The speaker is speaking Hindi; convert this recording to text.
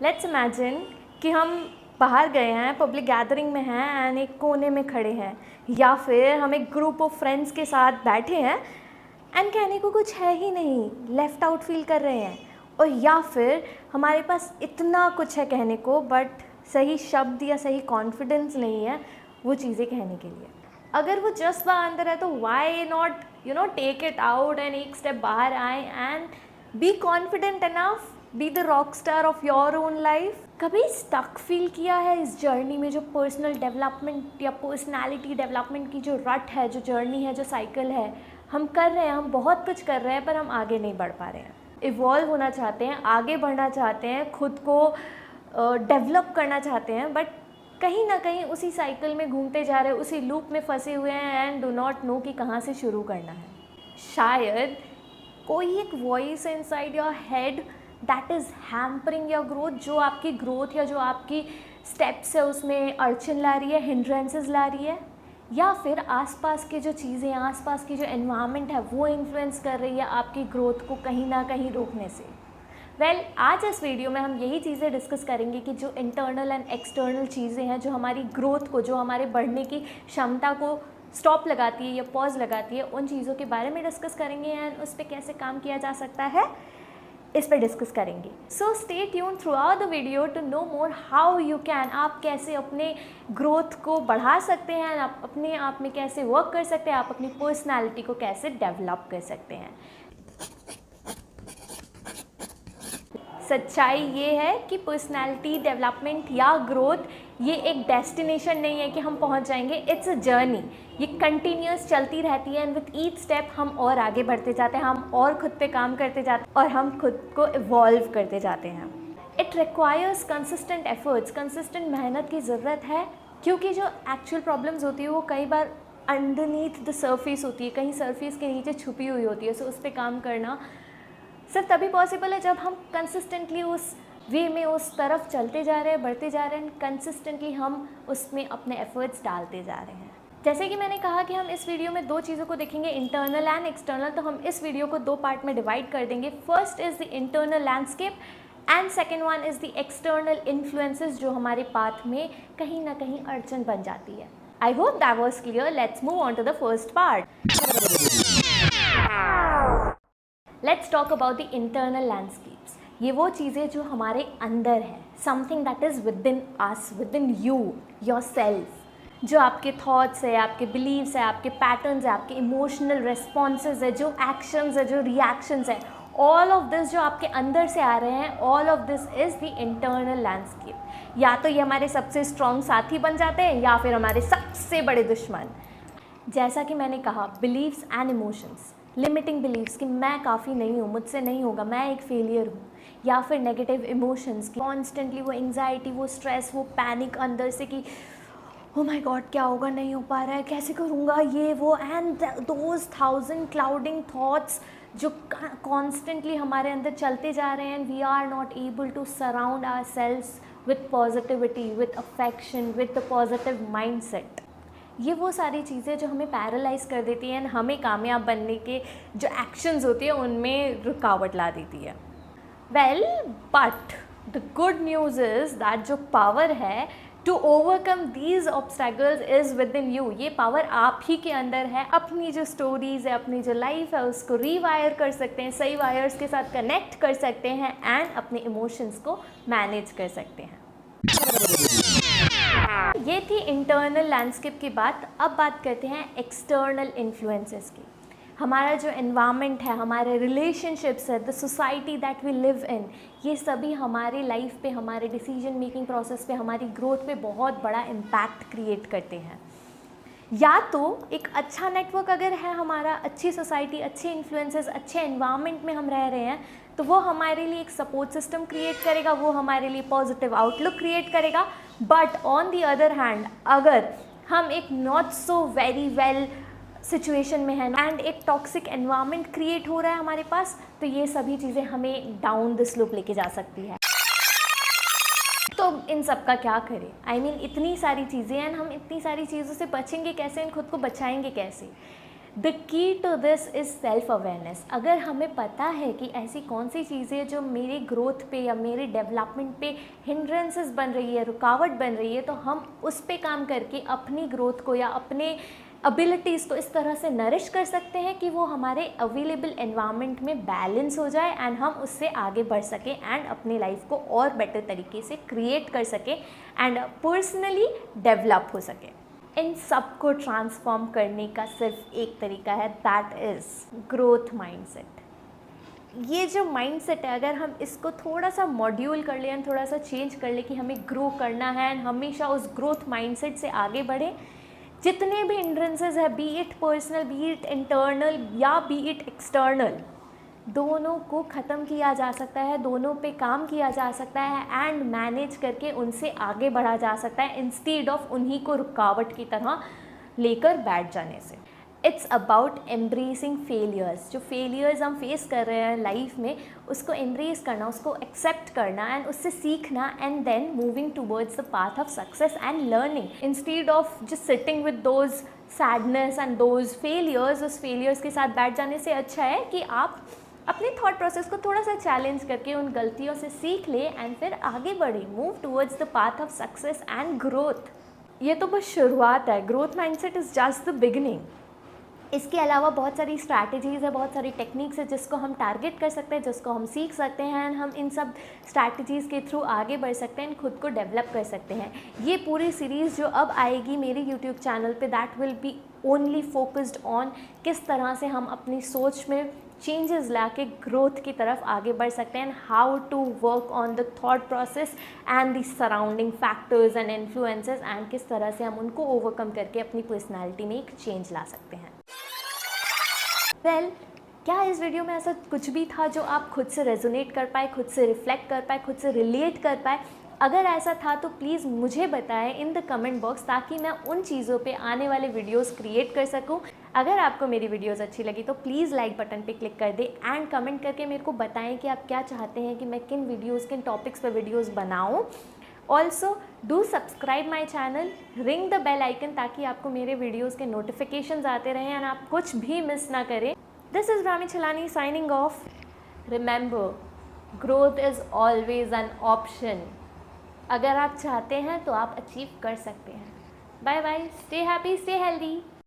लेट्स इमेजिन कि हम बाहर गए हैं, पब्लिक गैदरिंग में हैं एंड एक कोने में खड़े हैं, या फिर हम एक ग्रुप ऑफ फ्रेंड्स के साथ बैठे हैं एंड कहने को कुछ है ही नहीं, लेफ़्ट आउट फील कर रहे हैं। और या फिर हमारे पास इतना कुछ है कहने को बट सही शब्द या सही कॉन्फिडेंस नहीं है वो चीज़ें कहने के लिए। अगर वो जज्बा अंदर है तो why not take it out and एक स्टेप बाहर आए and be confident enough, be the rock star of your own life. कभी स्टक फील किया है इस जर्नी में, जो पर्सनल डेवलपमेंट या पर्सनालिटी डेवलपमेंट की जो रट है, जो जर्नी है, जो साइकिल है, हम कर रहे हैं, हम बहुत कुछ कर रहे हैं पर हम आगे नहीं बढ़ पा रहे हैं। इवॉल्व होना चाहते हैं, आगे बढ़ना चाहते हैं, खुद को डेवलप करना चाहते हैं, बट कहीं ना कहीं उसी साइकिल में घूमते जा रहे हैं, उसी लूप में फंसे हुए हैं एंड डू नॉट नो कि कहाँ से शुरू करना है। शायद कोई एक voice inside your head that is hampering your growth, जो आपकी ग्रोथ या जो आपकी स्टेप्स है उसमें अड़चन ला रही है, हिंड्रेंसेस ला रही है, या फिर आसपास के जो चीज़ें, आसपास की जो एनवायरनमेंट है वो इन्फ्लुएंस कर रही है आपकी ग्रोथ को कहीं ना कहीं रोकने से। आज इस वीडियो में हम यही चीज़ें डिस्कस करेंगे कि जो इंटरनल एंड एक्सटर्नल चीज़ें हैं, जो हमारी ग्रोथ को, जो हमारे बढ़ने की क्षमता को स्टॉप लगाती है या पॉज लगाती है, उन चीज़ों के बारे में डिस्कस करेंगे एंड उस पर कैसे काम किया जा सकता है इस पर डिस्कस करेंगे। So stay tune throughout the video to know more how you can, आप कैसे अपने ग्रोथ को बढ़ा सकते हैं, आप अपने आप में कैसे वर्क कर सकते हैं, आप अपनी पर्सनैलिटी को कैसे डेवलप कर सकते हैं। सच्चाई ये है कि पर्सनैलिटी डेवलपमेंट या ग्रोथ ये एक डेस्टिनेशन नहीं है कि हम पहुंच जाएंगे, इट्स अ जर्नी। ये कंटिन्यूस चलती रहती है एंड विथ ईच स्टेप हम और आगे बढ़ते जाते हैं, हम और खुद पे काम करते जाते हैं और हम खुद को इवॉल्व करते जाते हैं। It requires consistent efforts, consistent मेहनत की ज़रूरत है, क्योंकि जो एक्चुअल प्रॉब्लम्स होती है वो कई बार अंडरनीथ द सरफेस होती है, कहीं सरफेस के नीचे छुपी हुई होती है। सो उस पर काम करना सिर्फ तभी पॉसिबल है जब हम कंसिस्टेंटली उस वे में उस तरफ चलते जा रहे हैं, बढ़ते जा रहे हैं, कंसिस्टेंटली हम उसमें अपने एफर्ट्स डालते जा रहे हैं। जैसे कि मैंने कहा कि हम इस वीडियो में दो चीज़ों को देखेंगे, इंटरनल एंड एक्सटर्नल, तो हम इस वीडियो को दो पार्ट में डिवाइड कर देंगे। First is the internal landscape and second one is the external influences, जो हमारे पाथ में कहीं ना कहीं अड़चन बन जाती है। I hope that was clear. Let's move on to the first part. Let's talk about the internal landscapes. ये वो चीज़ें जो हमारे अंदर है, something that is within us, within you, yourself. जो आपके थॉट्स है, आपके बिलीव्स है, आपके पैटर्न्स है, आपके इमोशनल रिस्पॉन्सेज है, जो एक्शंस है, जो रिएक्शंस है, ऑल ऑफ दिस जो आपके अंदर से आ रहे हैं, all of this is the internal landscape. या तो ये हमारे सबसे स्ट्रॉन्ग साथी बन जाते हैं या फिर हमारे सबसे बड़े दुश्मन। जैसा कि मैंने कहा, beliefs and emotions, limiting beliefs कि मैं काफ़ी नहीं हूँ, मुझसे नहीं होगा, मैं एक फेलियर हूँ, या फिर नेगेटिव इमोशंस की कॉन्स्टेंटली वो एंग्जाइटी, वो स्ट्रेस, वो पैनिक अंदर से कि ओ माय गॉड क्या होगा, नहीं हो पा रहा है, कैसे करूँगा, ये वो, and those thousand clouding thoughts जो कॉन्स्टेंटली हमारे अंदर चलते जा रहे हैं। We are not able to surround ourselves with positivity, with affection, with the positive mind set. ये वो सारी चीज़ें जो हमें पैरालाइज कर देती हैं, हमें कामयाब बनने के जो एक्शंस होती हैं उनमें रुकावट ला देती है। Well, but the good news is that जो पावर है to overcome these obstacles is within you. ये पावर आप ही के अंदर है। अपनी जो स्टोरीज़ है, अपनी जो लाइफ है, उसको रीवायर कर सकते हैं, सही वायर्स के साथ कनेक्ट कर सकते हैं एंड अपने इमोशंस को मैनेज कर सकते हैं। ये थी इंटरनल लैंडस्केप की बात। अब बात करते हैं एक्सटर्नल इन्फ्लुएंसेस की। हमारा जो एनवायरनमेंट है, हमारे रिलेशनशिप्स है, the society that we live in, ये सभी हमारी लाइफ पे, हमारे डिसीजन मेकिंग प्रोसेस पे, हमारी ग्रोथ पे बहुत बड़ा इम्पैक्ट क्रिएट करते हैं। या तो एक अच्छा नेटवर्क अगर है हमारा, अच्छी सोसाइटी, अच्छे इन्फ्लुएंसेस, अच्छे एनवायरनमेंट में हम रह रहे हैं, तो वो हमारे लिए एक सपोर्ट सिस्टम क्रिएट करेगा, वो हमारे लिए पॉजिटिव आउटलुक क्रिएट करेगा। But on the other hand, अगर हम एक not so very well situation में है एंड एक टॉक्सिक एनवायरनमेंट क्रिएट हो रहा है हमारे पास, तो ये सभी चीज़ें हमें डाउन द स्लोप लेके जा सकती है। तो इन सब का क्या करें? I mean, इतनी सारी चीज़ें हैं, हम इतनी सारी चीज़ों से बचेंगे कैसे, इन खुद को बचाएंगे कैसे? The key to this is self awareness. अगर हमें पता है कि ऐसी कौन सी चीज़ें जो मेरी ग्रोथ पे या मेरे डेवलपमेंट पे हिंड्रेंसेस बन रही है, रुकावट बन रही है, तो हम उस पे काम करके अपनी ग्रोथ को या अपने एबिलिटीज़ को इस तरह से नरिश कर सकते हैं कि वो हमारे अवेलेबल एनवायरनमेंट में बैलेंस हो जाए एंड हम उससे आगे बढ़ सकें एंड अपनी लाइफ को और बेटर तरीके से क्रिएट कर सकें एंड पर्सनली डेवलप हो सके। इन सब को ट्रांसफॉर्म करने का सिर्फ एक तरीका है, दैट इज़ ग्रोथ माइंडसेट। ये जो माइंडसेट है, अगर हम इसको थोड़ा सा मॉड्यूल कर लें, थोड़ा सा चेंज कर लें कि हमें ग्रो करना है एंड हमेशा उस ग्रोथ माइंडसेट से आगे बढ़ें, जितने भी हिंड्रेंसेस है, B it personal, B it internal या बी इट एक्सटर्नल, दोनों को ख़त्म किया जा सकता है, दोनों पे काम किया जा सकता है एंड मैनेज करके उनसे आगे बढ़ा जा सकता है इंस्टीड ऑफ उन्हीं को रुकावट की तरह लेकर बैठ जाने से। It's about embracing failures. जो फेलियर्स हम फेस कर रहे हैं लाइफ में, उसको एम्ब्रेस करना, उसको एक्सेप्ट करना एंड उससे सीखना and then moving towards the path of success and learning instead of just sitting with those sadness and those failures. उस फेलियर्स के साथ बैठ जाने से अच्छा है कि आप अपने थॉट प्रोसेस को थोड़ा सा चैलेंज करके उन गलतियों से सीख ले एंड फिर आगे बढ़े, move towards the path of success and growth. ये तो बस शुरुआत है, growth mindset is just the beginning. इसके अलावा बहुत सारी स्ट्रैटेजीज़ है, बहुत सारी टेक्निक्स है जिसको हम टारगेट कर सकते हैं, जिसको हम सीख सकते हैं एंड हम इन सब स्ट्रैटेजीज़ के थ्रू आगे बढ़ सकते हैं, खुद को डेवलप कर सकते हैं। ये पूरी सीरीज़ जो अब आएगी मेरे यूट्यूब चैनल पे, that will be only focused on किस तरह से हम अपनी सोच में चेंजेस ला के ग्रोथ की तरफ आगे बढ़ सकते हैं, how to work on the thought process and the surrounding factors and influences and किस तरह से हम उनको ओवरकम करके अपनी पर्सनैलिटी में एक चेंज ला सकते हैं। क्या इस वीडियो में ऐसा कुछ भी था जो आप खुद से रेजोनेट कर पाए, खुद से रिफ्लेक्ट कर पाए, खुद से रिलेट कर पाए? अगर ऐसा था तो प्लीज़ मुझे बताएं इन द कमेंट बॉक्स, ताकि मैं उन चीज़ों पे आने वाले वीडियोस क्रिएट कर सकूं। अगर आपको मेरी वीडियोस अच्छी लगी तो प्लीज़ लाइक बटन पे क्लिक कर दें एंड कमेंट करके मेरे को बताएं कि आप क्या चाहते हैं कि मैं किन वीडियोस, किन टॉपिक्स पर वीडियोज़ बनाऊँ। Also do subscribe my channel, ring the bell icon, ताकि आपको मेरे वीडियोज़ के नोटिफिकेशंस आते रहें एंड आप कुछ भी मिस ना करें। This is Rami Chalani signing off. Remember, growth is always an option. अगर आप चाहते हैं तो आप अचीव कर सकते हैं। Bye bye, stay happy, stay healthy.